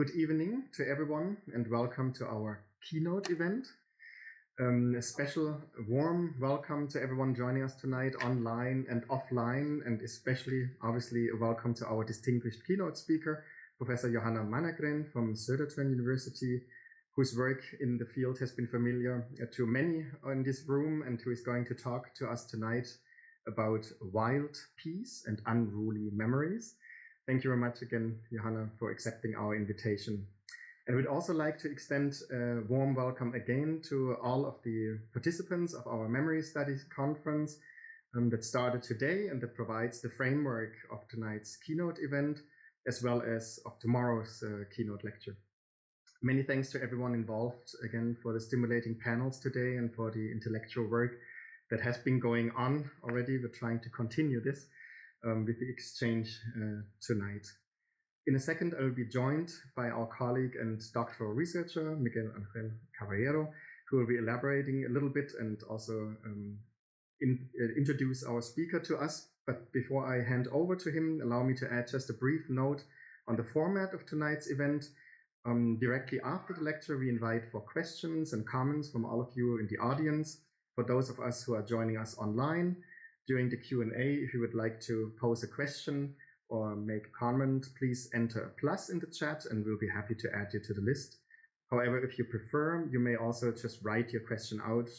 Good evening to everyone and welcome to our keynote event. A special warm welcome to everyone joining us tonight online and offline, and especially obviously a welcome to our distinguished keynote speaker, Professor Johanna Mannergren from Södertörn University, whose work in the field has been familiar to many in this room and who is going to talk to us tonight about wild peace and unruly memories. Thank you very much again, Johanna, for accepting our invitation. And we'd also like to extend a warm welcome again to all of the participants of our Memory Studies Conference that started today and that provides the framework of tonight's keynote event, as well as of tomorrow's keynote lecture. Many thanks to everyone involved again for the stimulating panels today and for the intellectual work that has been going on already. We're trying to continue this with the exchange tonight. In a second, I will be joined by our colleague and doctoral researcher, Miguel Angel Caballero, who will be elaborating a little bit and also introduce our speaker to us. But before I hand over to him, allow me to add just a brief note on the format of tonight's event. Directly after the lecture, we invite for questions and comments from all of you in the audience. For those of us who are joining us online, during the Q&A, if you would like to pose a question or make a comment, please enter a plus in the chat and we'll be happy to add you to the list. However, if you prefer, you may also just write your question out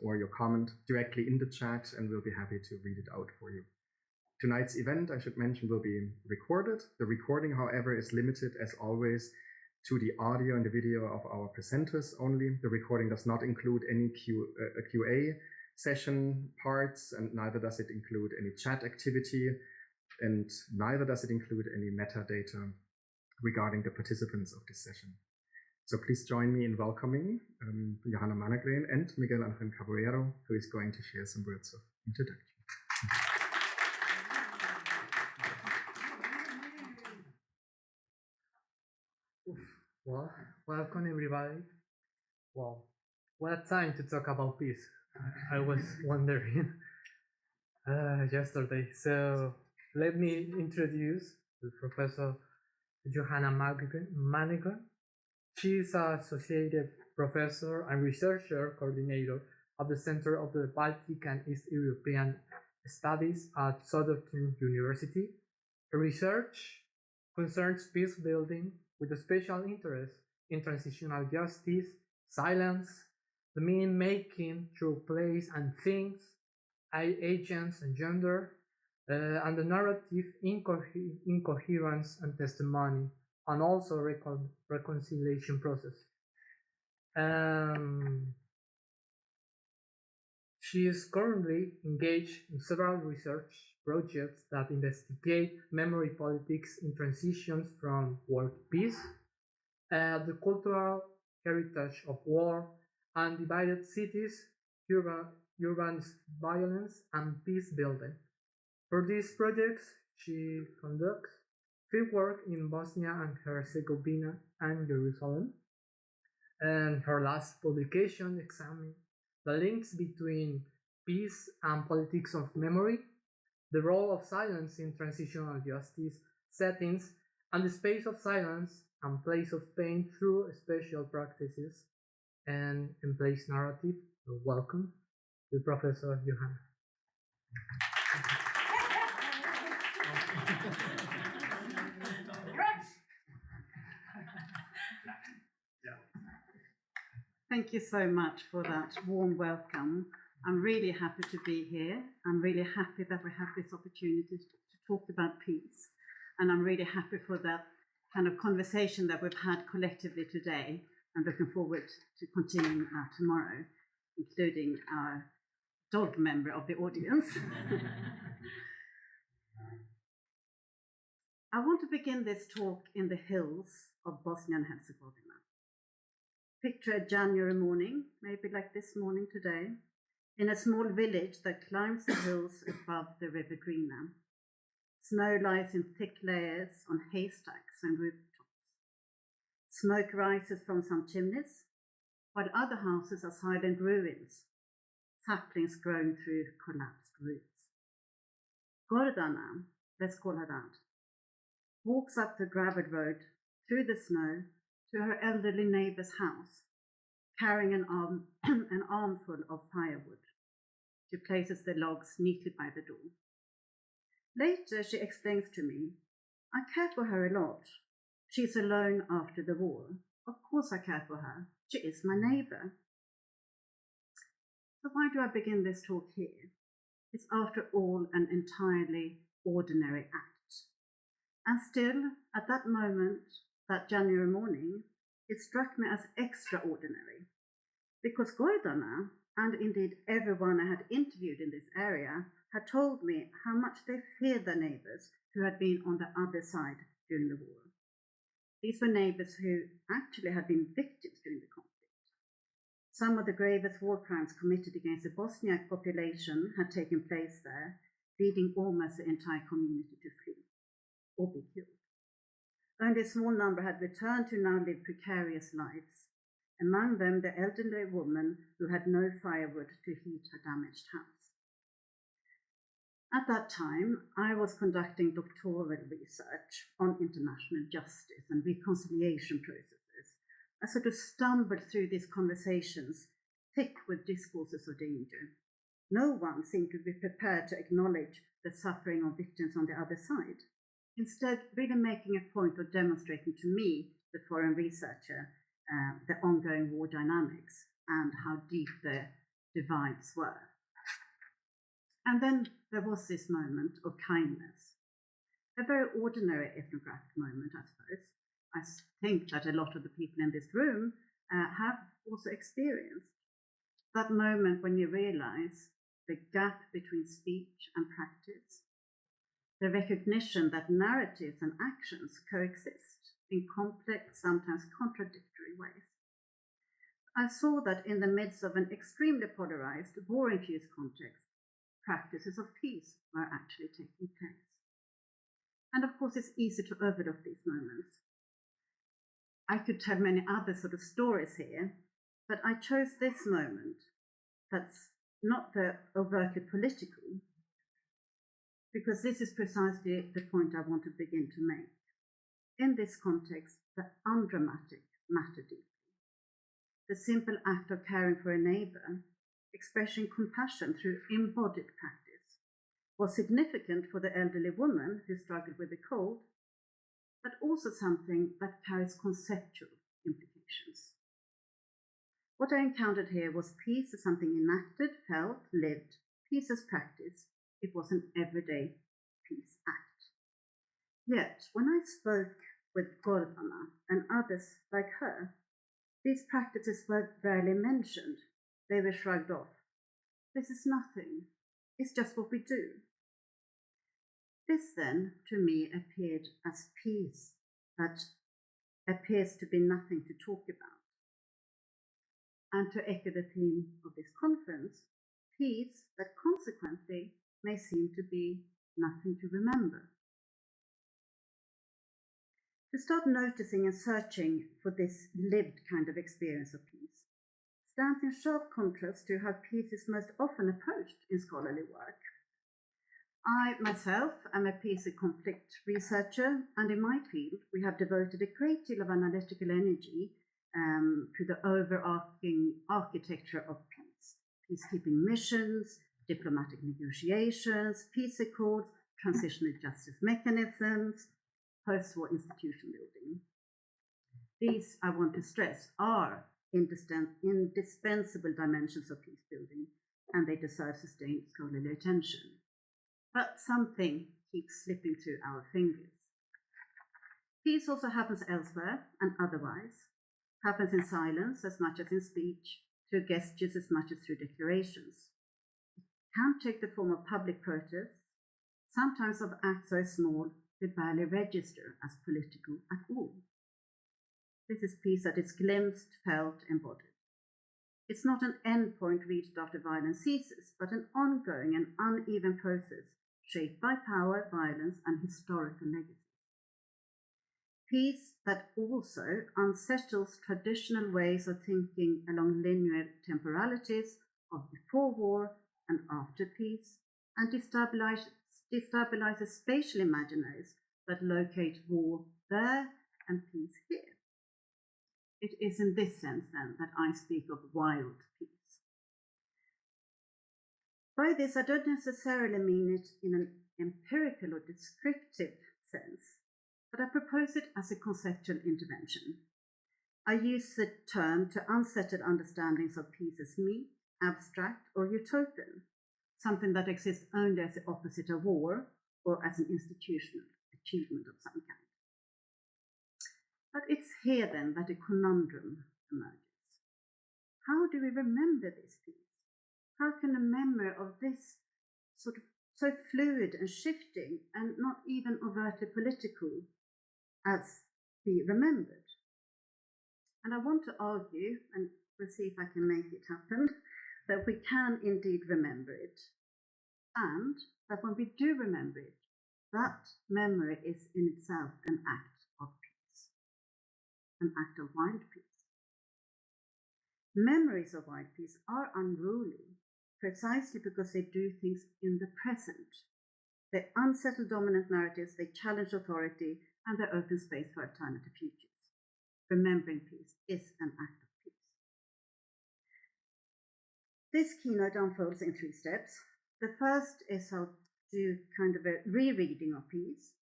or your comment directly in the chat and we'll be happy to read it out for you. Tonight's event, I should mention, will be recorded. The recording, however, is limited as always to the audio and the video of our presenters only. The recording does not include any QA session parts, and neither does it include any chat activity, and neither does it include any metadata regarding the participants of this session. So please join me in welcoming Johanna Mannergren and Miguel Angel Caballero, who is going to share some words of introduction. Well, welcome everybody. Well, what a time to talk about peace. I was wondering yesterday. So let me introduce the Professor Johanna Mannergren. She is an associated professor and researcher coordinator of the Center of the Baltic and East European Studies at Södertörn University. Her research concerns peace building with a special interest in transitional justice, silence, the meaning making through place and things, agents and gender, and the narrative incoherence and testimony, and also reconciliation process. She is currently engaged in several research projects that investigate memory politics in transitions from war to peace, the cultural heritage of war, and divided cities, urban violence, and peace building. For these projects, she conducts fieldwork in Bosnia and Herzegovina and Jerusalem. And her last publication examined the links between peace and politics of memory, the role of silence in transitional justice settings, and the space of silence and place of pain through special practices and emplaced narrative. So welcome to Professor Johanna. Thank you so much for that warm welcome. I'm really happy to be here. I'm really happy that we have this opportunity to talk about peace. And I'm really happy for that kind of conversation that we've had collectively today. I'm looking forward to continuing tomorrow, including our dog member of the audience. I want to begin this talk in the hills of Bosnia and Herzegovina. Picture a January morning, maybe like this morning today, in a small village that climbs the hills above the river Drina. Snow lies in thick layers on haystacks and rooftops. Smoke rises from some chimneys, while other houses are silent ruins, saplings growing through collapsed roofs. Gordana, let's call her that, walks up the gravel road through the snow to her elderly neighbour's house, carrying an armful of firewood. She places the logs neatly by the door. Later, she explains to me, I care for her a lot. She's alone after the war. Of course I care for her. She is my neighbour. So why do I begin this talk here? It's after all an entirely ordinary act. And still, at that moment, that January morning, it struck me as extraordinary, because Gordana, and indeed everyone I had interviewed in this area, had told me how much they feared their neighbours who had been on the other side during the war. These were neighbours who actually had been victims during the conflict. Some of the gravest war crimes committed against the Bosniak population had taken place there, leading almost the entire community to flee or be killed. Only a small number had returned to now live precarious lives, among them the elderly woman who had no firewood to heat her damaged house. At that time, I was conducting doctoral research on international justice and reconciliation processes. I sort of stumbled through these conversations, thick with discourses of danger. No one seemed to be prepared to acknowledge the suffering of victims on the other side. Instead, really making a point of demonstrating to me, the foreign researcher, the ongoing war dynamics and how deep the divides were. And then there was this moment of kindness, a very ordinary ethnographic moment, I suppose. I think that a lot of the people in this room have also experienced that moment when you realize the gap between speech and practice, the recognition that narratives and actions coexist in complex, sometimes contradictory ways. I saw that in the midst of an extremely polarized, war-infused context, practices of peace were actually taking place. And of course, it's easy to overlook these moments. I could tell many other sort of stories here, but I chose this moment that's not the overtly political, because this is precisely the point I want to begin to make. In this context, the undramatic matter deeply. The simple act of caring for a neighbour, expressing compassion through embodied practice, was significant for the elderly woman who struggled with the cold, but also something that carries conceptual implications. What I encountered here was peace as something enacted, felt, lived, peace as practice. It was an everyday peace act. Yet, when I spoke with Gordana and others like her, these practices were rarely mentioned. They were shrugged off. This is nothing. It's just what we do. This then, to me, appeared as peace that appears to be nothing to talk about. And to echo the theme of this conference, peace that consequently may seem to be nothing to remember. To start noticing and searching for this lived kind of experience of peace stands in sharp contrast to how peace is most often approached in scholarly work. I myself am a peace and conflict researcher, and in my field we have devoted a great deal of analytical energy to the overarching architecture of peace, peacekeeping missions, diplomatic negotiations, peace accords, transitional justice mechanisms, post-war institution building. These, I want to stress, are indispensable dimensions of peace building, and they deserve sustained scholarly attention. But something keeps slipping through our fingers. Peace also happens elsewhere and otherwise, happens in silence as much as in speech, through gestures as much as through declarations. It can take the form of public protests, sometimes of acts so small they barely register as political at all. This is peace that is glimpsed, felt, embodied. It's not an endpoint reached after violence ceases, but an ongoing and uneven process shaped by power, violence, and historical legacy. Peace that also unsettles traditional ways of thinking along linear temporalities of before war and after peace, and destabilizes spatial imaginaries that locate war there and peace here. It is in this sense, then, that I speak of wild peace. By this, I don't necessarily mean it in an empirical or descriptive sense, but I propose it as a conceptual intervention. I use the term to unsettled understandings of peace as meek, abstract, or utopian, something that exists only as the opposite of war or as an institutional achievement of some kind. But it's here then that a conundrum emerges. How do we remember this peace? How can a memory of this sort of so fluid and shifting and not even overtly political as be remembered? And I want to argue, and we'll see if I can make it happen, that we can indeed remember it, and that when we do remember it, that memory is in itself an act of peace, an act of wild peace. Memories of wild peace are unruly precisely because they do things in the present. They unsettle dominant narratives, they challenge authority, and they open space for alternative futures. Remembering peace is an act of peace. This keynote unfolds in 3 steps. The first is how to do kind of a rereading of peace,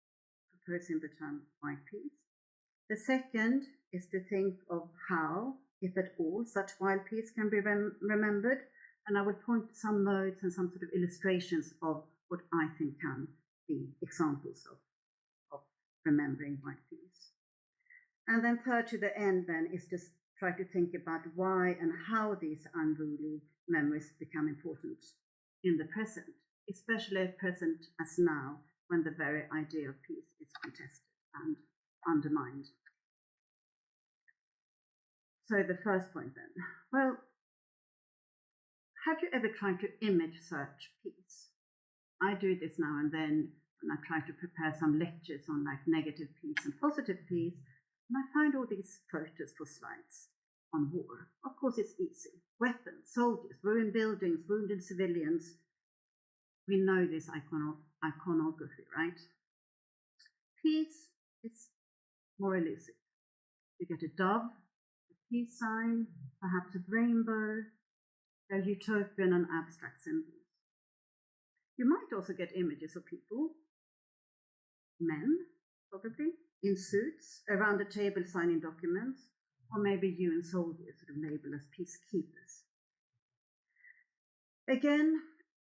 proposing the term wild peace. The second is to think of how, if at all, such wild peace can be remembered, and I will point to some modes and some sort of illustrations of what I think can be examples of remembering wild peace. And then third to the end then is to try to think about why and how these unruly memories become important in the present, especially present as now, when the very idea of peace is contested and undermined. So the first point then, well, have you ever tried to image search peace? I do this now and then when I try to prepare some lectures on like negative peace and positive peace, and I find all these photos for slides on war. Of course, it's easy. Weapons, soldiers, ruined buildings, wounded civilians. We know this iconography, right? Peace is more elusive. You get a dove, a peace sign, perhaps a rainbow. They're utopian and abstract symbols. You might also get images of people, men, probably, in suits, around a table signing documents, or maybe UN soldiers sort of labeled as peacekeepers. Again,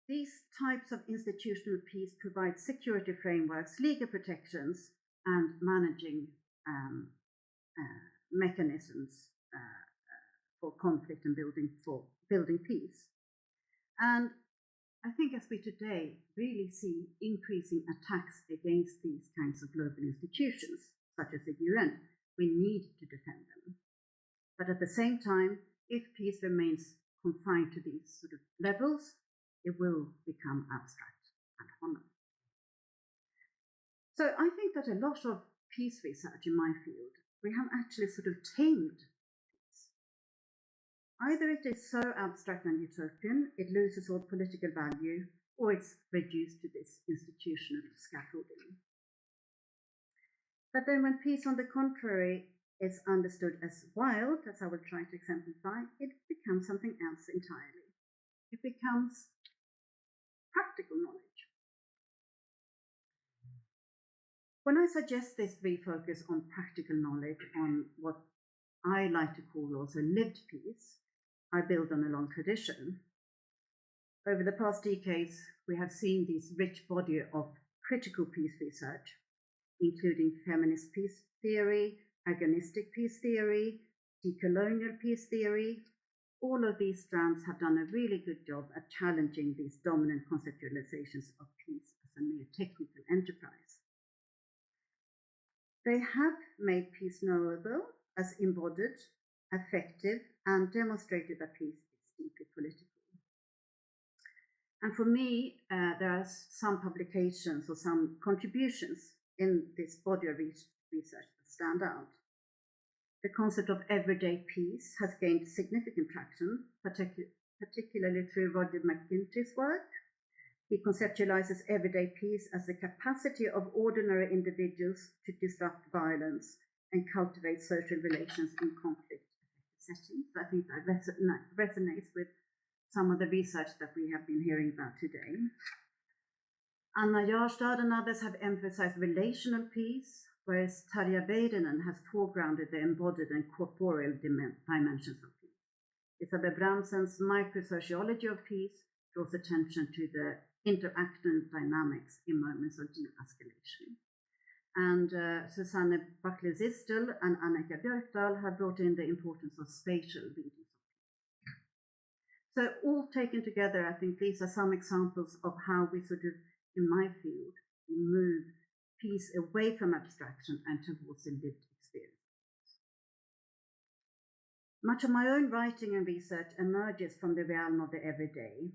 these types of institutional peace provide security frameworks, legal protections, and managing mechanisms for conflict and building peace. And I think as we today really see increasing attacks against these kinds of global institutions, such as the UN, we need to defend them. But at the same time, if peace remains confined to these sort of levels, it will become abstract and hollow. So I think that a lot of peace research in my field, we have actually sort of tamed peace. Either it is so abstract and utopian, it loses all political value, or it's reduced to this institutional scaffolding. But then when peace, on the contrary, is understood as wild, as I will try to exemplify, it becomes something else entirely. It becomes practical knowledge. When I suggest this refocus on practical knowledge, on what I like to call also lived peace, I build on a long tradition. Over the past decades, we have seen this rich body of critical peace research, including feminist peace theory, agonistic peace theory, decolonial peace theory. All of these strands have done a really good job at challenging these dominant conceptualizations of peace as a mere technical enterprise. They have made peace knowable as embodied, effective, and demonstrated that peace is deeply political. And for me, there are some publications or some contributions in this body of research that stand out. The concept of everyday peace has gained significant traction, particularly through Roger McGinty's work. He conceptualizes everyday peace as the capacity of ordinary individuals to disrupt violence and cultivate social relations in conflict settings. I think that resonates with some of the research that we have been hearing about today. Anna Jarstad and others have emphasized relational peace, whereas Tarja Väinänen has foregrounded the embodied and corporeal dimensions of peace. Isabel Bramsen's microsociology of peace draws attention to the interaction dynamics in moments of de-escalation. And Susanne Buckley-Zistel and Annika Björkdahl have brought in the importance of spatial readings of peace. So all taken together, I think these are some examples of how we sort of, in my field, move peace away from abstraction and towards a lived experience. Much of my own writing and research emerges from the realm of the everyday,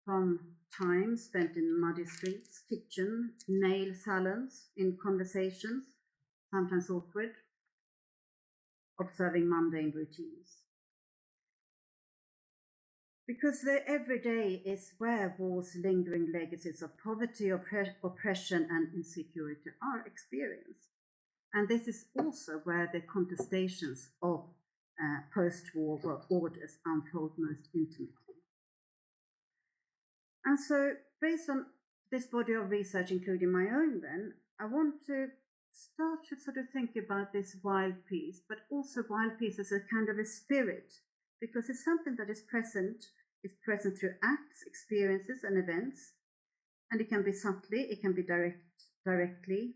from time spent in muddy streets, kitchen, nail salons, in conversations, sometimes awkward, observing mundane routines. Because the everyday is where war's lingering legacies of poverty, oppression, and insecurity are experienced. And this is also where the contestations of post-war orders unfold most intimately. And so, based on this body of research, including my own then, I want to start to sort of think about this wild peace, but also wild peace as a kind of a spirit, because it's something that is present through acts, experiences, and events, and it can be subtly, it can be directly,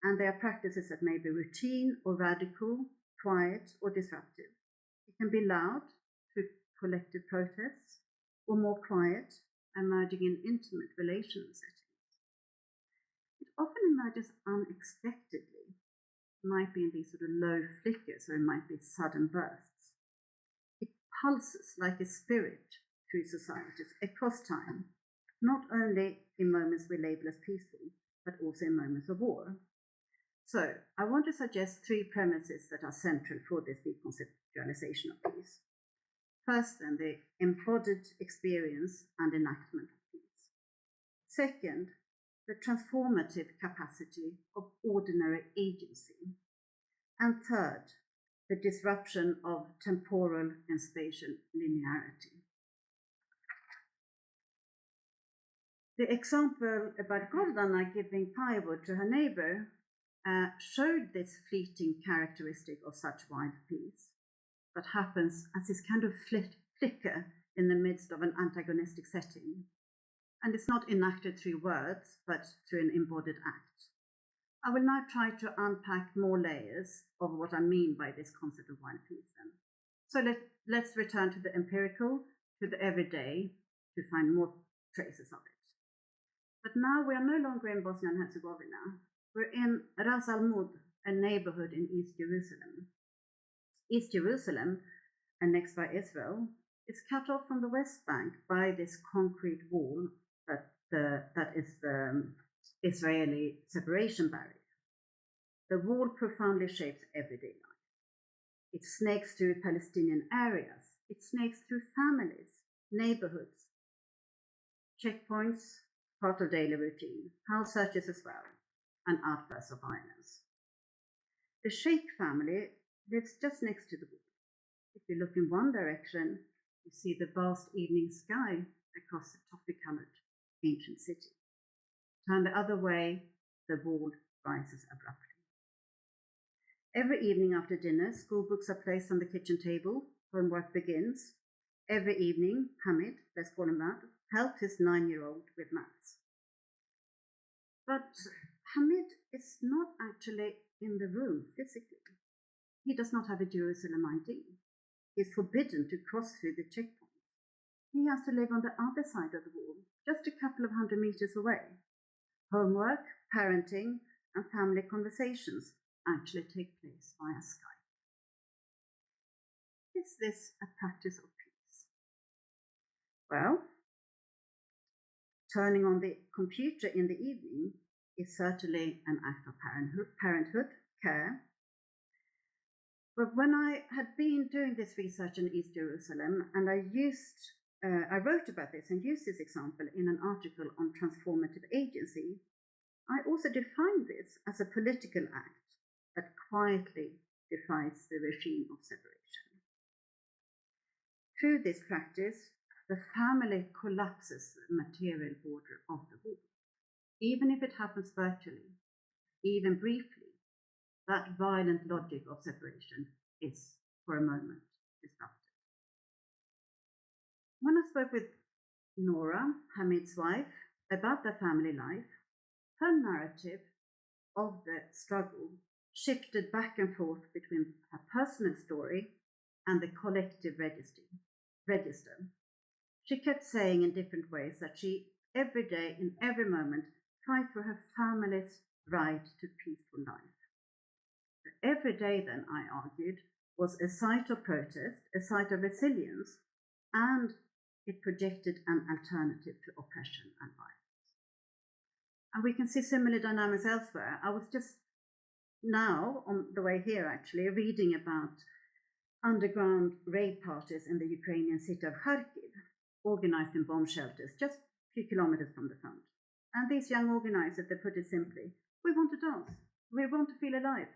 and there are practices that may be routine or radical, quiet or disruptive. It can be loud through collective protests, or more quiet, emerging in intimate relational settings. It often emerges unexpectedly. It might be in these sort of low flickers, or it might be sudden bursts. It pulses like a spirit through societies across time, not only in moments we label as peaceful, but also in moments of war. So I want to suggest three premises that are central for this deconceptualization of peace. First, then, the embodied experience and enactment of peace. Second, the transformative capacity of ordinary agency. And third, the disruption of temporal and spatial linearity. The example about Gordana giving firewood to her neighbor showed this fleeting characteristic of such wild peace that happens as this kind of flicker in the midst of an antagonistic setting. And it's not enacted through words, but through an embodied act. I will now try to unpack more layers of what I mean by this concept of wild peace then. So let's return to the empirical, to the everyday, to find more traces of it. But now we are no longer in Bosnia and Herzegovina. We're in Ras Al-Mud, a neighborhood in East Jerusalem. East Jerusalem, annexed by Israel, is cut off from the West Bank by this concrete wall that is the Israeli separation barrier. The wall profoundly shapes everyday life. It snakes through Palestinian areas. It snakes through families, neighborhoods, checkpoints, part of daily routine, house searches as well, and outbursts of violence. The Sheikh family lives just next to the wall. If you look in one direction, you see the vast evening sky across the toffee-colored ancient city. Turn the other way, the wall rises abruptly. Every evening after dinner, school books are placed on the kitchen table. Homework begins. Every evening, Hamid, let's call him that, helps his 9-year-old with maths. But Hamid is not actually in the room physically. He does not have a Jerusalem ID. He is forbidden to cross through the checkpoint. He has to live on the other side of the wall, just a couple of 100 meters away. Homework, parenting, and family conversations actually take place via Skype. Is this a practice of peace? Well, turning on the computer in the evening is certainly an act of parenthood, care. But when I had been doing this research in East Jerusalem, and I wrote about this and used this example in an article on transformative agency, I also defined this as a political act that quietly defies the regime of separation. Through this practice, the family collapses the material border of the wall. Even if it happens virtually, even briefly, that violent logic of separation is, for a moment, disrupted. When I spoke with Nora, Hamid's wife, about their family life, her narrative of the struggle shifted back and forth between her personal story and the collective register. She kept saying in different ways that she, every day, in every moment, fight for her family's right to peaceful life. Every day, then, I argued, was a site of protest, a site of resilience, and it projected an alternative to oppression and violence. And we can see similar dynamics elsewhere. I was just now, on the way here actually, reading about underground raid parties in the Ukrainian city of Kharkiv, organized in bomb shelters just a few kilometers from the front. And these young organizers, they put it simply, we want to dance, we want to feel alive.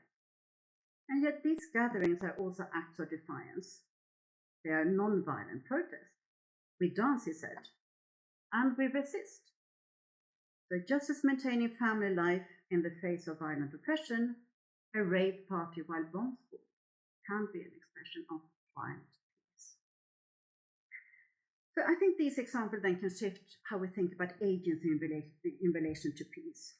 And yet these gatherings are also acts of defiance. They are non-violent protest. We dance, he said, and we resist. So just as maintaining family life in the face of violent oppression, a rave party while bombs fall can be an expression of violent peace. So I think these examples then can shift how we think about agency in relation to peace.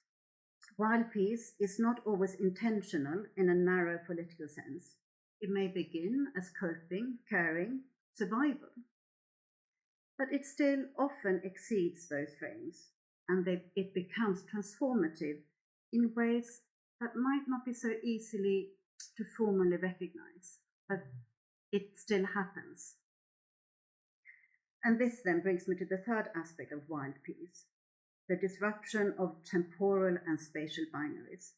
While peace is not always intentional in a narrow political sense, it may begin as coping, caring, survival. But it still often exceeds those frames, and it becomes transformative in ways that might not be so easily to formally recognize, but it still happens. And this then brings me to the third aspect of wild peace, the disruption of temporal and spatial binaries.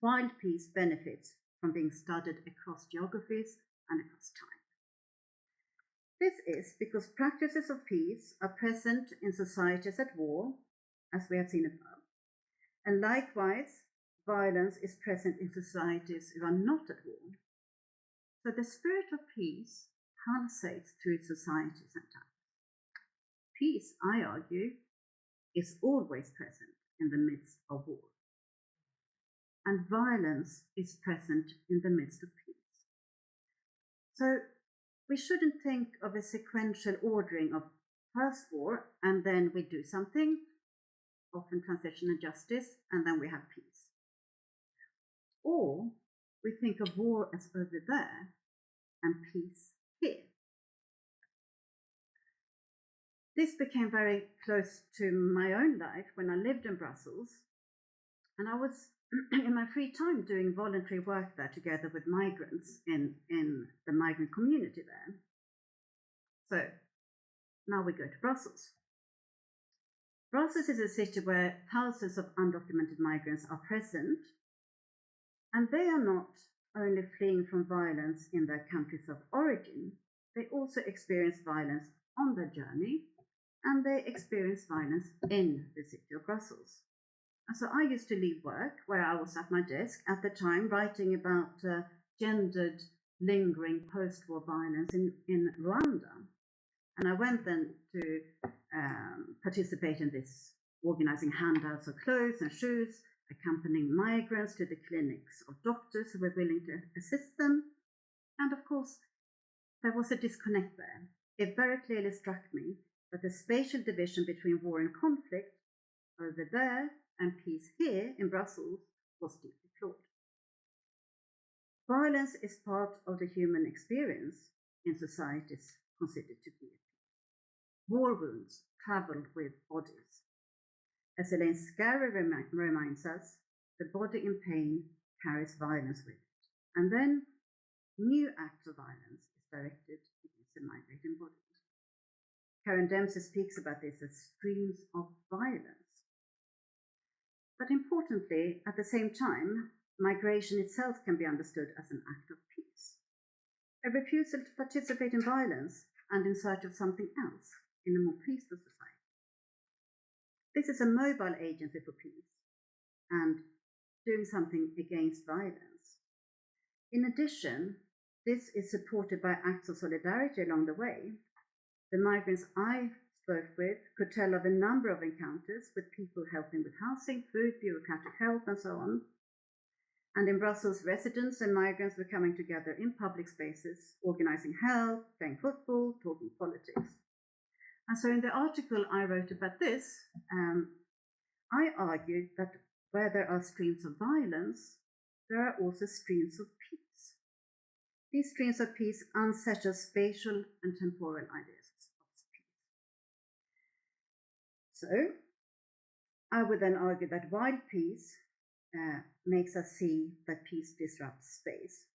Wild peace benefits from being studied across geographies and across time. This is because practices of peace are present in societies at war, as we have seen above, and likewise, violence is present in societies who are not at war. So the spirit of peace pulsates through societies and time. Peace, I argue, is always present in the midst of war. And violence is present in the midst of peace. So we shouldn't think of a sequential ordering of first war and then we do something, often transitional justice, and then we have peace. Or we think of war as over there and peace here. This became very close to my own life when I lived in Brussels, and I was in my free time doing voluntary work there together with migrants in the migrant community there. So now we go to Brussels. Brussels is a city where thousands of undocumented migrants are present, and they are not only fleeing from violence in their countries of origin, they also experience violence on their journey, and they experience violence in the city of Brussels. And so I used to leave work where I was at my desk at the time writing about gendered, lingering post-war violence in Rwanda. And I went then to participate in this, organizing handouts of clothes and shoes, accompanying migrants to the clinics of doctors who were willing to assist them. And of course, there was a disconnect there. It very clearly struck me that the spatial division between war and conflict over there and peace here in Brussels was deeply flawed. Violence is part of the human experience in societies considered to be. War wounds travel with bodies. As Elaine Scarry reminds us, the body in pain carries violence with it. And then new acts of violence is directed against the migrating bodies. Karen Dempsey speaks about this as streams of violence. But importantly, at the same time, migration itself can be understood as an act of peace. A refusal to participate in violence and in search of something else in a more peaceful society. This is a mobile agency for peace, and doing something against violence. In addition, this is supported by acts of solidarity along the way. The migrants I spoke with could tell of a number of encounters with people helping with housing, food, bureaucratic help, and so on. And in Brussels, residents and migrants were coming together in public spaces, organizing help, playing football, talking politics. And so in the article I wrote about this, I argued that where there are streams of violence, there are also streams of peace. These streams of peace unsettle spatial and temporal ideas of peace. So I would then argue that while peace makes us see that peace disrupts space,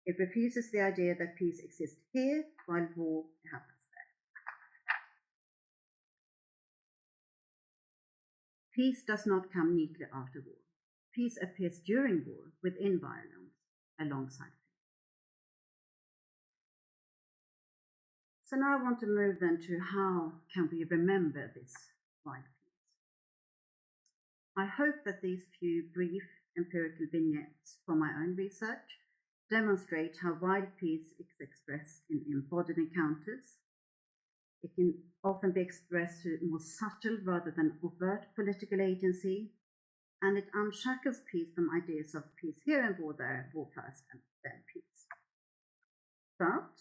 it refuses the idea that peace exists here while war happens there. Peace does not come neatly after war. Peace appears during war, within violence, alongside peace. So now I want to move then to how can we remember this while peace. I hope that these few brief empirical vignettes from my own research demonstrate how wild peace is expressed in embodied encounters. It can often be expressed through more subtle rather than overt political agency, and it unshackles peace from ideas of peace here and war there, war first and then peace. But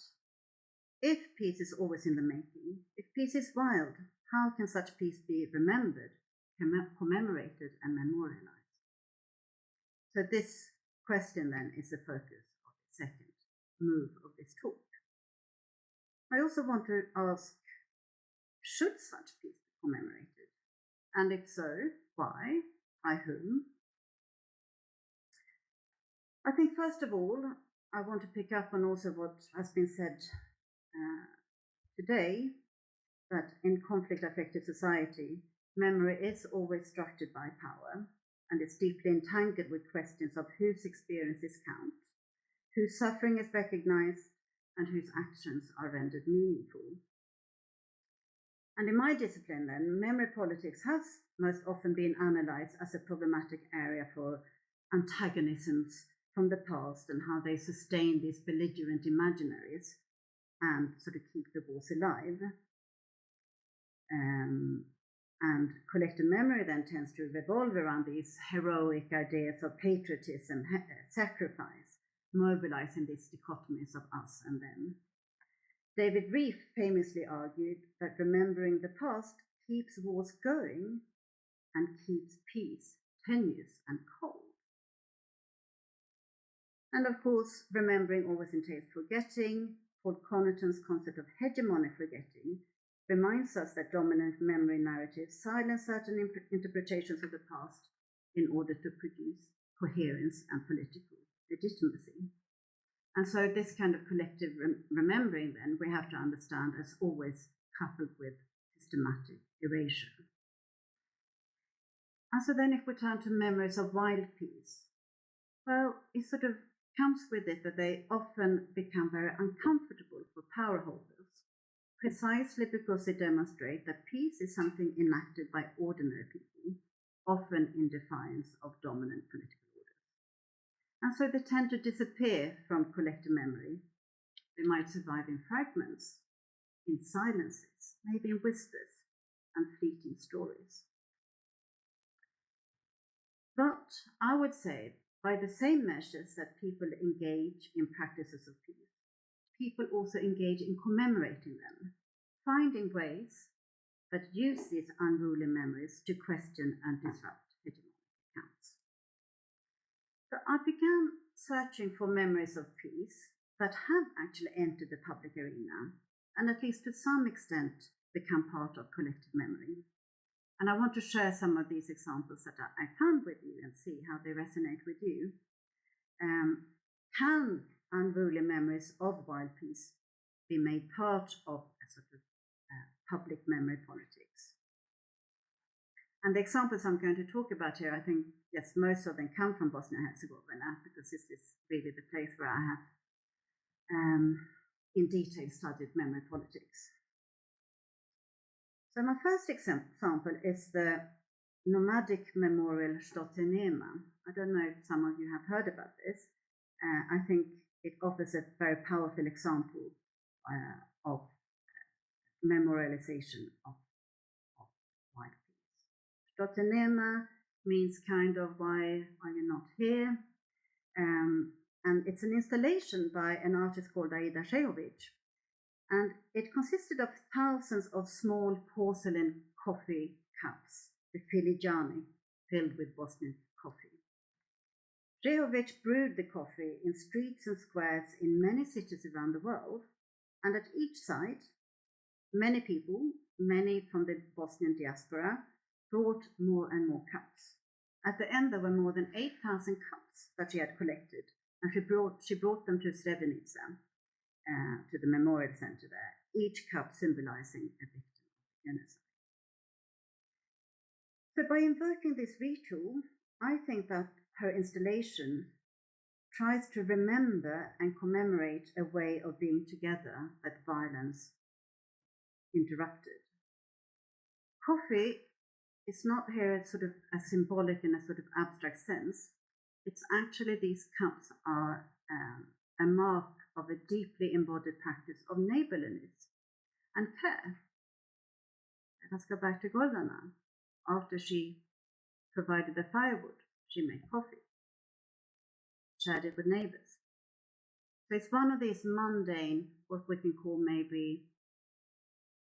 if peace is always in the making, if peace is wild, how can such peace be remembered, commemorated, and memorialized? So this question then is the focus of the second move of this talk. I also want to ask, should such peace be commemorated? And if so, why? By whom? I think first of all, I want to pick up on also what has been said today, that in conflict-affected society, memory is always structured by power, and it's deeply entangled with questions of whose experiences count, whose suffering is recognized, and whose actions are rendered meaningful. And in my discipline then, memory politics has most often been analysed as a problematic area for antagonisms from the past and how they sustain these belligerent imaginaries and sort of keep the wars alive. And collective memory then tends to revolve around these heroic ideas of patriotism, sacrifice, mobilizing these dichotomies of us and them. David Reef famously argued that remembering the past keeps wars going and keeps peace tenuous and cold. And of course, remembering always entails forgetting. Paul Connaughton's concept of hegemonic forgetting reminds us that dominant memory narratives silence certain interpretations of the past in order to produce coherence and political legitimacy. And so this kind of collective remembering then we have to understand as always coupled with systematic erasure. And so then if we turn to memories of wild peace, well, it sort of comes with it that they often become very uncomfortable for power holders, precisely because they demonstrate that peace is something enacted by ordinary people, often in defiance of dominant political orders. And so they tend to disappear from collective memory. They might survive in fragments, in silences, maybe in whispers and fleeting stories. But I would say, by the same measures that people engage in practices of peace, people also engage in commemorating them, finding ways that use these unruly memories to question and disrupt hegemonic accounts. So I began searching for memories of peace that have actually entered the public arena and at least to some extent become part of collective memory. And I want to share some of these examples that I found with you and see how they resonate with you. Can unruly memories of wild peace be made part of a sort of public memory politics? And the examples I'm going to talk about here, I think, yes, most of them come from Bosnia and Herzegovina, because this is really the place where I have in detail studied memory politics. So my first example is the nomadic memorial Stottenema. I don't know if some of you have heard about this. I think it offers a very powerful example of memorialization of white peace. Stottenema means kind of why are you not here? And it's an installation by an artist called Aida Shejovic. And it consisted of thousands of small porcelain coffee cups, the filigrani, filled with Bosnian coffee. Shejovic brewed the coffee in streets and squares in many cities around the world, and at each site, many people, many from the Bosnian diaspora, brought more and more cups. At the end, there were more than 8,000 cups that she had collected, and she brought them to Srebrenica, to the memorial center there, each cup symbolizing a victim of genocide. So by invoking this ritual, I think that her installation tries to remember and commemorate a way of being together that violence interrupted. Coffee is not here sort of a symbolic in a sort of abstract sense. It's actually these cups are a mark of a deeply embodied practice of neighborliness and care. Let us go back to Goldana. After she provided the firewood, she made coffee, shared it with neighbors. So it's one of these mundane, what we can call maybe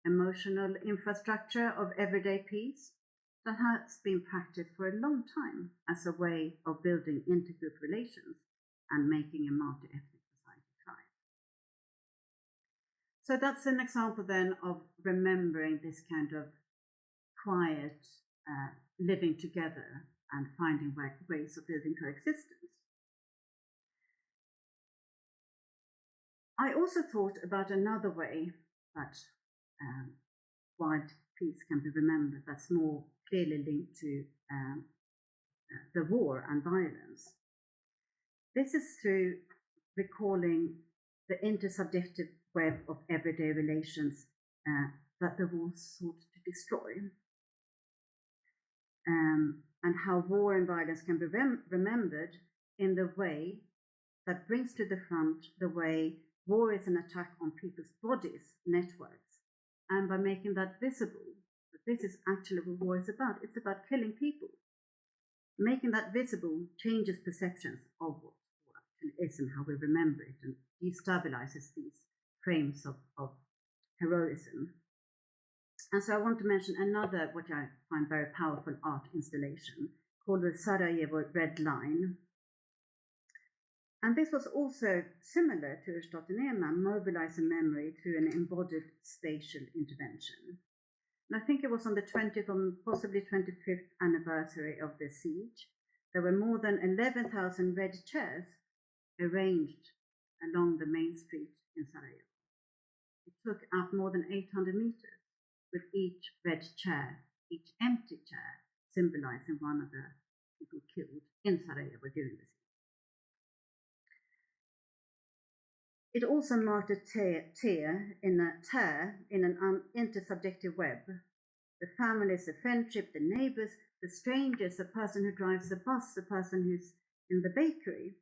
emotional infrastructure of everyday peace that has been practiced for a long time as a way of building intergroup relations and making a multi-ethnic society thrive. So that's an example then of remembering this kind of quiet living together and finding ways of building coexistence. I also thought about another way that white peace can be remembered that's more clearly linked to the war and violence. This is through recalling the intersubjective web of everyday relations that the war sought to destroy, and how war and violence can be remembered in the way that brings to the front the way war is an attack on people's bodies, networks, and by making that visible, that this is actually what war is about. It's about killing people. Making that visible changes perceptions of what war actually is and how we remember it, and destabilizes these frames of heroism. And so I want to mention another, what I find very powerful art installation called the Sarajevo Red Line. And this was also similar to Stottenema, mobilizing memory through an embodied spatial intervention. And I think it was on the 20th or possibly 25th anniversary of the siege. There were more than 11,000 red chairs arranged along the main street in Sarajevo. It took up more than 800 meters, with each red chair, each empty chair, symbolizing one of the people killed in Sarajevo during the siege. It also marked a tear in an intersubjective web. The families, the friendship, the neighbors, the strangers, the person who drives the bus, the person who's in the bakery.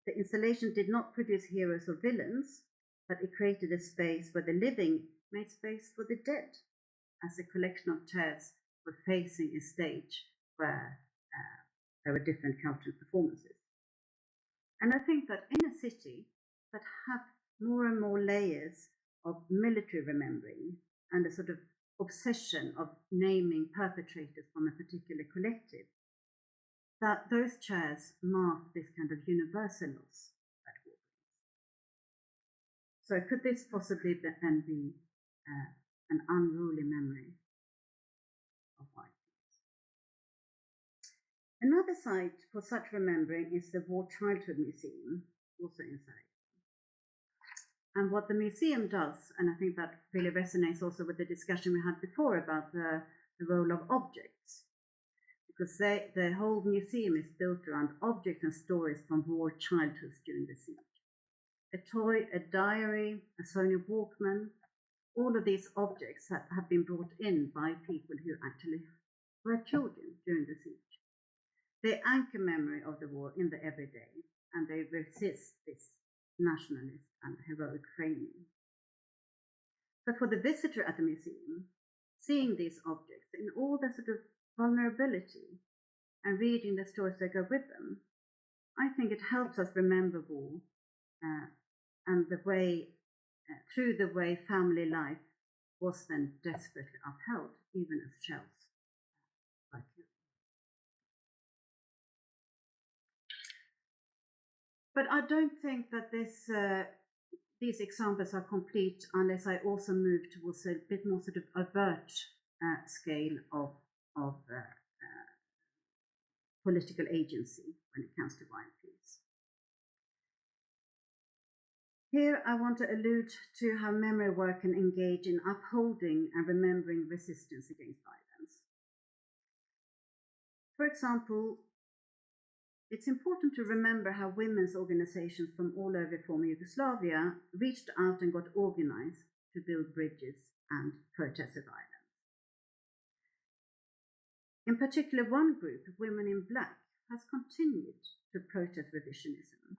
The installation did not produce heroes or villains, but it created a space where the living made space for the dead, as a collection of chairs were facing a stage where there were different cultural performances. And I think that in a city that have more and more layers of military remembering and a sort of obsession of naming perpetrators from a particular collective, that those chairs mark this kind of universal loss that war brings. So could this possibly then be an unruly memory of white peace? Another site for such remembering is the War Childhood Museum, also in Sarajevo. And what the museum does, and I think that really resonates also with the discussion we had before about the role of objects, because the whole museum is built around objects and stories from war childhoods during the siege. A toy, a diary, a Sony Walkman, all of these objects that have been brought in by people who actually were children during the siege. They anchor memory of the war in the everyday, and they resist this nationalist and heroic framing. But for the visitor at the museum, seeing these objects in all their sort of vulnerability and reading the stories that go with them, I think it helps us remember war and the way, through the way family life was then desperately upheld, even as shells were killed. But I don't think that these examples are complete unless I also move towards a bit more sort of overt scale of political agency when it comes to wild peace. Here I want to allude to how memory work can engage in upholding and remembering resistance against violence. For example, it's important to remember how women's organizations from all over former Yugoslavia reached out and got organized to build bridges and protest violence. In particular, one group, Women in Black, has continued to protest revisionism.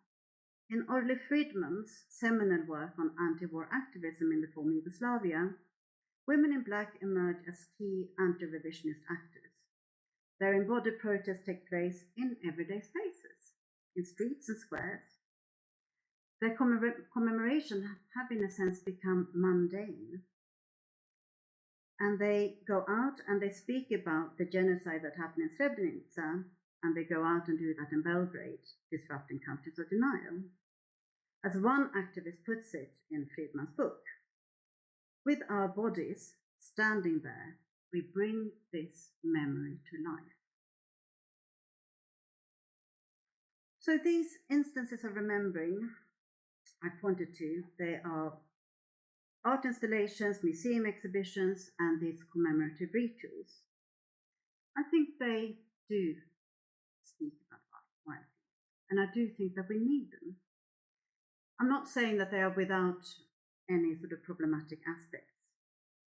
In Orly Friedman's seminal work on anti-war activism in the former Yugoslavia, Women in Black emerge as key anti-revisionist actors. Their embodied protests take place in everyday spaces, in streets and squares. Their commemoration have in a sense become mundane. And they go out and they speak about the genocide that happened in Srebrenica, and they go out and do that in Belgrade, disrupting cultures of denial. As one activist puts it in Friedman's book, with our bodies standing there, we bring this memory to life. So these instances of remembering I pointed to, they are art installations, museum exhibitions, and these commemorative rituals. I think they do speak about wild peace, and I do think that we need them. I'm not saying that they are without any sort of problematic aspects.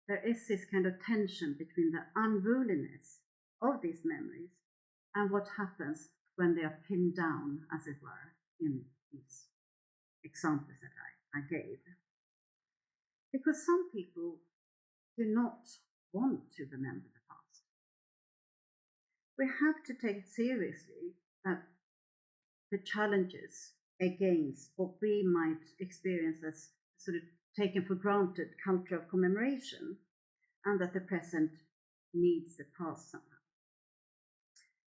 There is this kind of tension between the unruliness of these memories and what happens when they are pinned down, as it were, in these examples that I gave. Because some people do not want to remember the past. We have to take seriously that the challenges against what we might experience as sort of taken for granted culture of commemoration, and that the present needs the past somehow.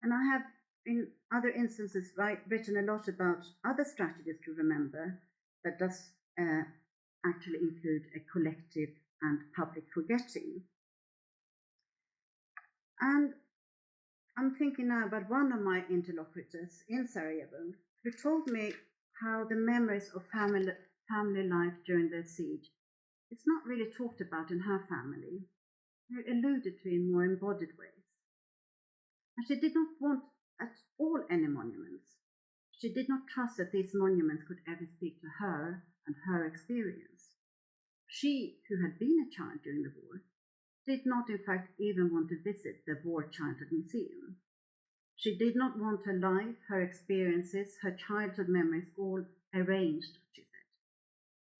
And I have, in other instances, written a lot about other strategies to remember that does actually include a collective and public forgetting. And I'm thinking now about one of my interlocutors in Sarajevo who told me how the memories of family life during the siege is not really talked about in her family. They're alluded to in more embodied ways. And she did not want at all any monuments. She did not trust that these monuments could ever speak to her and her experience. She, who had been a child during the war, did not in fact even want to visit the War Childhood Museum. She did not want her life, her experiences, her childhood memories all arranged, she said.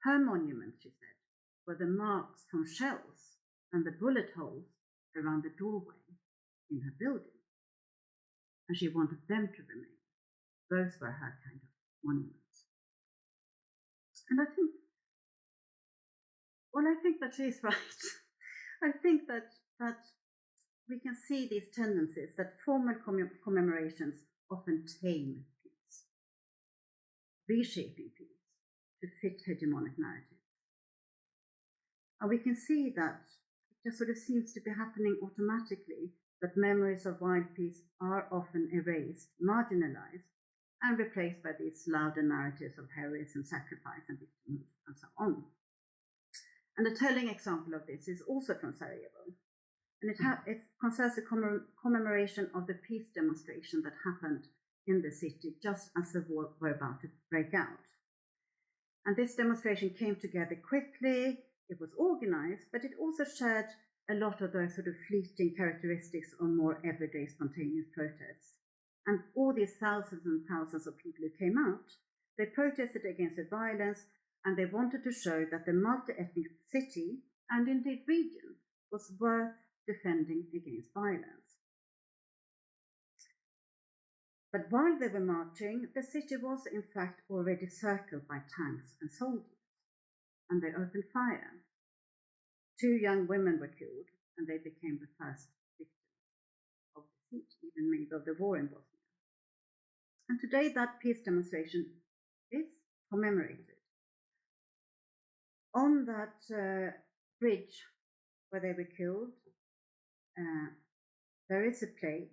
Her monuments, she said, were the marks from shells and the bullet holes around the doorway in her building. And she wanted them to remain. Those were her kind of monuments. And I think that she's right. I think that we can see these tendencies that formal commemorations often tame peace, reshaping peace to fit hegemonic narrative. And we can see that it just sort of seems to be happening automatically, that memories of wild peace are often erased, marginalized, and replaced by these louder narratives of heroism, sacrifice, and victimhood, and so on. And a telling example of this is also from Sarajevo. And it concerns a commemoration of the peace demonstration that happened in the city just as the war were about to break out. And this demonstration came together quickly, it was organized, but it also shared a lot of those sort of fleeting characteristics of more everyday spontaneous protests. And all these thousands and thousands of people who came out, they protested against the violence, and they wanted to show that the multi-ethnic city, and indeed region, was worth defending against violence. But while they were marching, the city was in fact already circled by tanks and soldiers, and they opened fire. 2 young women were killed, and they became the first victims of the siege, even maybe of the war in Bosnia. And today that peace demonstration is commemorated. On that bridge where they were killed, there is a plaque,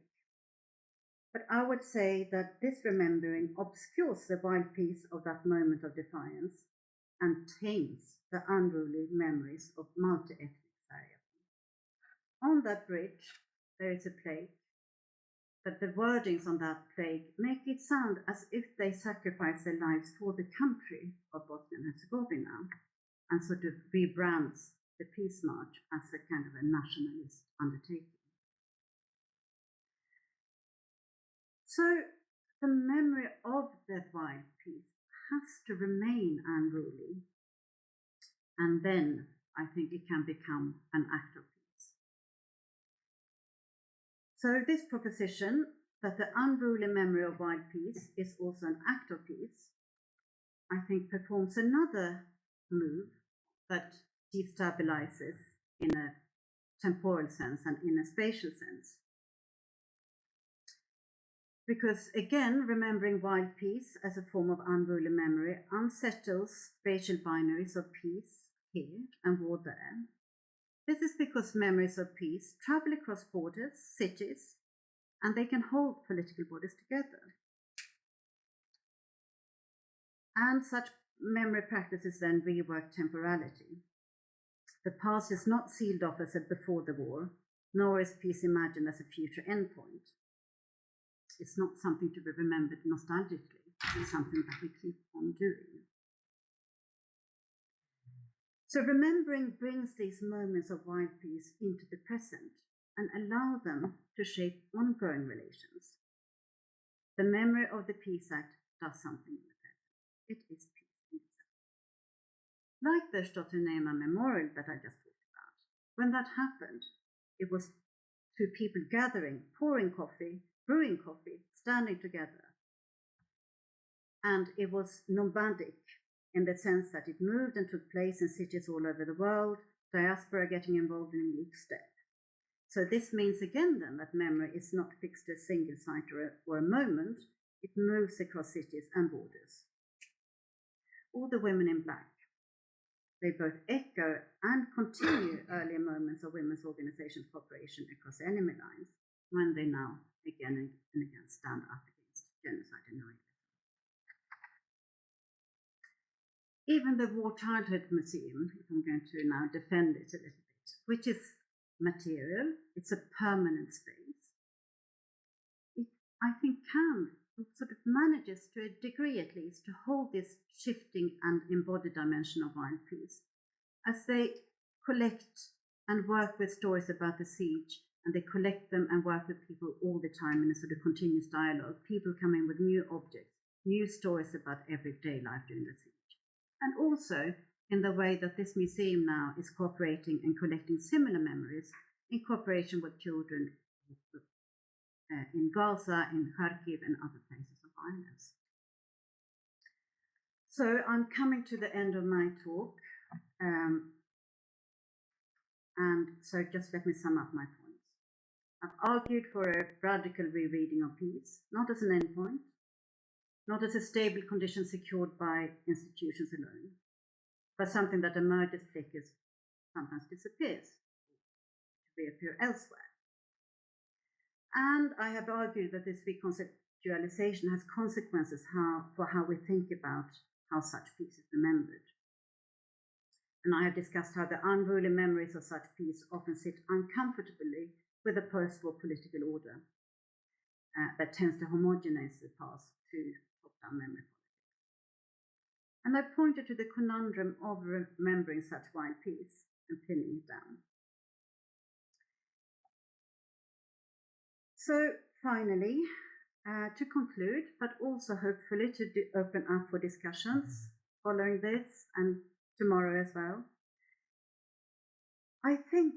but I would say that this remembering obscures the wild peace of that moment of defiance and taints the unruly memories of multi-ethnic Serbia. On that bridge, there is a plaque, but the wordings on that plaque make it sound as if they sacrificed their lives for the country of Bosnia and Herzegovina, and sort of rebrands the peace march as a kind of a nationalist undertaking. So the memory of that wild peace has to remain unruly, and then I think it can become an act of peace. So this proposition that the unruly memory of wild peace is also an act of peace, I think performs another move that destabilizes in a temporal sense and in a spatial sense. Because again, remembering wild peace as a form of unruly memory unsettles spatial binaries of peace here and war there. This is because memories of peace travel across borders, cities, and they can hold political bodies together. And such memory practices then rework temporality. The past is not sealed off as a before the war, nor is peace imagined as a future endpoint. It's not something to be remembered nostalgically. It's something that we keep on doing. So remembering brings these moments of wild peace into the present and allow them to shape ongoing relations. The memory of the Peace Act does something in the present. It is peace in itself. Like the Stottenema Memorial that I just talked about. When that happened, it was 2 people gathering, pouring coffee, brewing coffee, standing together. And it was nomadic in the sense that it moved and took place in cities all over the world, diaspora getting involved in each step. So this means again then that memory is not fixed to a single site or a moment, it moves across cities and borders. All the women in black, they both echo and continue earlier moments of women's organization cooperation across enemy lines when they now again and again stand up against genocide and nihilism. Even the War Childhood Museum, if I'm going to now defend it a little bit, which is material, it's a permanent space, it, I think, sort of manages to a degree at least to hold this shifting and embodied dimension of wild peace as they collect and work with stories about the siege, and they collect them and work with people all the time in a sort of continuous dialogue, people coming with new objects, new stories about everyday life during the siege. And also in the way that this museum now is cooperating and collecting similar memories in cooperation with children in Gaza, in Kharkiv, and other places of violence. So I'm coming to the end of my talk, and so just let me sum up my points. I've argued for a radical rereading of peace, not as an endpoint, not as a stable condition secured by institutions alone, but something that emerges, flickers, sometimes disappears, reappear elsewhere. And I have argued that this reconceptualization has consequences for how we think about how such peace is remembered. And I have discussed how the unruly memories of such peace often sit uncomfortably with the post-war political order that tends to homogenize the past to top-down memory politics. And I pointed to the conundrum of remembering such wild peace and pinning it down. So finally, to conclude, but also hopefully to open up for discussions following this and tomorrow as well, I think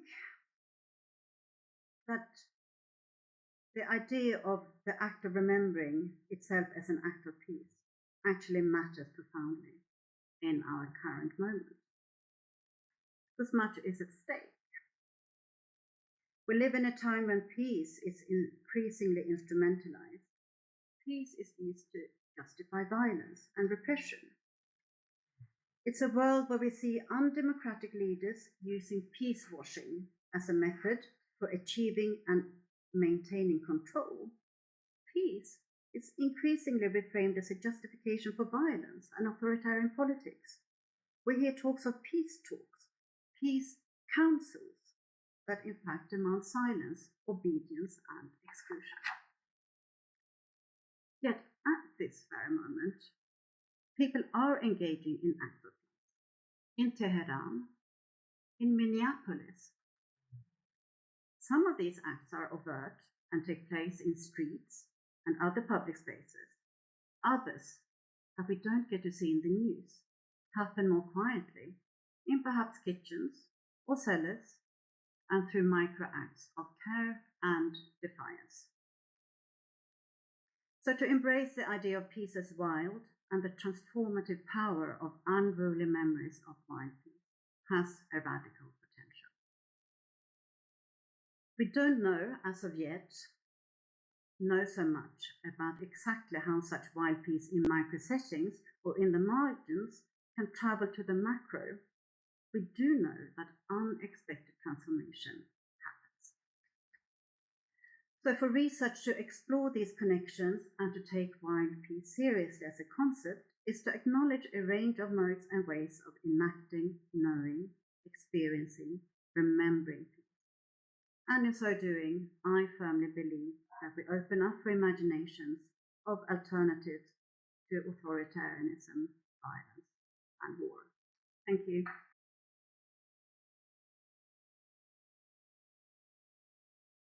that the idea of the act of remembering itself as an act of peace actually matters profoundly in our current moment. As much is at stake. We live in a time when peace is increasingly instrumentalized. Peace is used to justify violence and repression. It's a world where we see undemocratic leaders using peace washing as a method for achieving and maintaining control. Peace is increasingly reframed as a justification for violence and authoritarian politics. We hear talks of peace talks, peace councils that in fact demand silence, obedience, and exclusion. Yet at this very moment, people are engaging in acts of peace. In Tehran, in Minneapolis. Some of these acts are overt and take place in streets and other public spaces. Others, that we don't get to see in the news, happen more quietly, in perhaps kitchens or cellars, and through micro acts of care and defiance. So to embrace the idea of peace as wild and the transformative power of unruly memories of wild peace has a radical potential. We don't know, as of yet, so much about exactly how such wild peace in micro settings or in the margins can travel to the macro. We do know that unexpected transformation happens. So for research to explore these connections and to take wild peace seriously as a concept is to acknowledge a range of modes and ways of enacting, knowing, experiencing, remembering peace. And in so doing, I firmly believe that we open up for imaginations of alternatives to authoritarianism, violence, and war. Thank you.